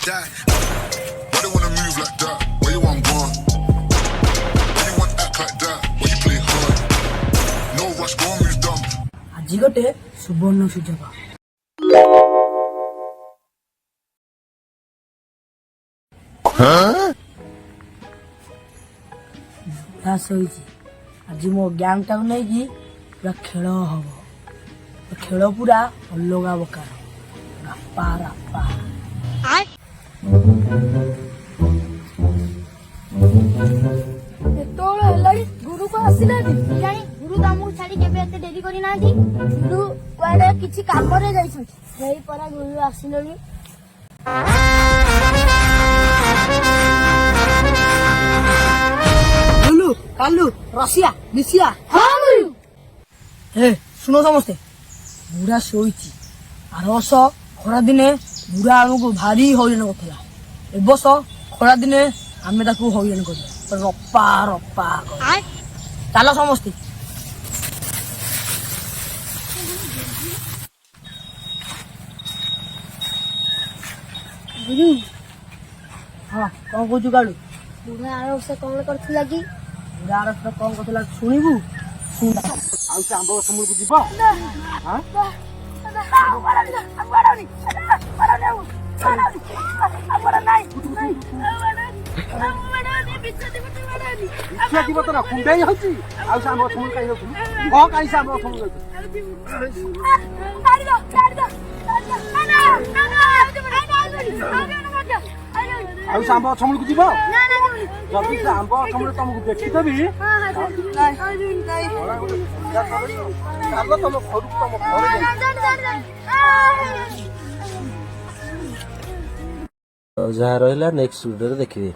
die. Why they wanna move like that? Where you want gone? Why you want act like that? Why you play hard? No rush, go and move dumb. ଆଜି ଗୋଟେ ସୁବର୍ଣ୍ଣ ସୁଯୋଗ। ଶୋଇଛି ଆଜି ମୋ gang ଟାକୁ ନେଇକି ପୁରା ଖେଳ ହବ। ଖେଳ ପୁରା ଅଲଗା ପ୍ରକାର ରାପା ରାପା। ଏତେବେଳେ ହେଲାଣି ଗୁରୁକୁ ଆସିନାହାନ୍ତି ଜାଣି ଗୁରୁ ତମକୁ ଛାଡି କେବେ ଏତେ ଡେରି କରିନାହାନ୍ତି। ଗୁରୁ କୁଆଡେ କିଛି କାମରେ ଯାଇଛନ୍ତି। ହେଇ ପରା ଗୁରୁ ଆସିଲେଣି। କାଲୁ ରସିଆ ମିଶିଆ। ଶୁଣ ସମସ୍ତେ ବୁଢା ଶୋଇଛି। ଆର ବର୍ଷ ଖରା ଦିନେ ବୁଢା ଆମକୁ ଭାରି ହଇରାଣ କରୁଥିଲା। ଏ ବର୍ଷ ଖରା ଦିନେ ଆମେ ତାକୁ ହଇରାଣ କରିବା ରପା ରପା। ଚାଲ ସମସ୍ତେ। ଗୁରୁ ହଁ କଣ କହୁଛୁ କାଳୁ? ବୁଢା ଆର ବର୍ଷ କଣ କରୁଥିଲା କି? ବୁଢା ଆର ବର୍ଷ କଣ କରୁଥିଲା ଶୁଣିବୁ? ଆଉ ସେ ଆମ୍ବ ଗଛ ମୂଳକୁ ଯିବ? ଇଚ୍ଛା ଥିବ ତ ନା କୁଣ୍ଡେଇ ହଉଛି। ଆଉ ସେ ଆମ୍ବ ଗଛ ମୂଳକୁ କାହିଁ ଯାଉଛୁ? କଣ କାହିଁ ସେ ଆମ୍ବ ଗଛ ମୂଳକୁ ଯାଉଛୁ? ଆଉ ସେ ଆମ୍ବ ଗଛ ମୂଳକୁ ଯିବ? ଯଦି ସେ ଆମ୍ବ ଗଛ ମୂଳରେ ତମକୁ ଦେଖିଦେବି ଚାଲ ତମ ଘରକୁ ତମ ଘରେ ଯାହା ରହିଲା ନେକ୍ସଟ ଭିଡିଓରେ ଦେଖିବେ।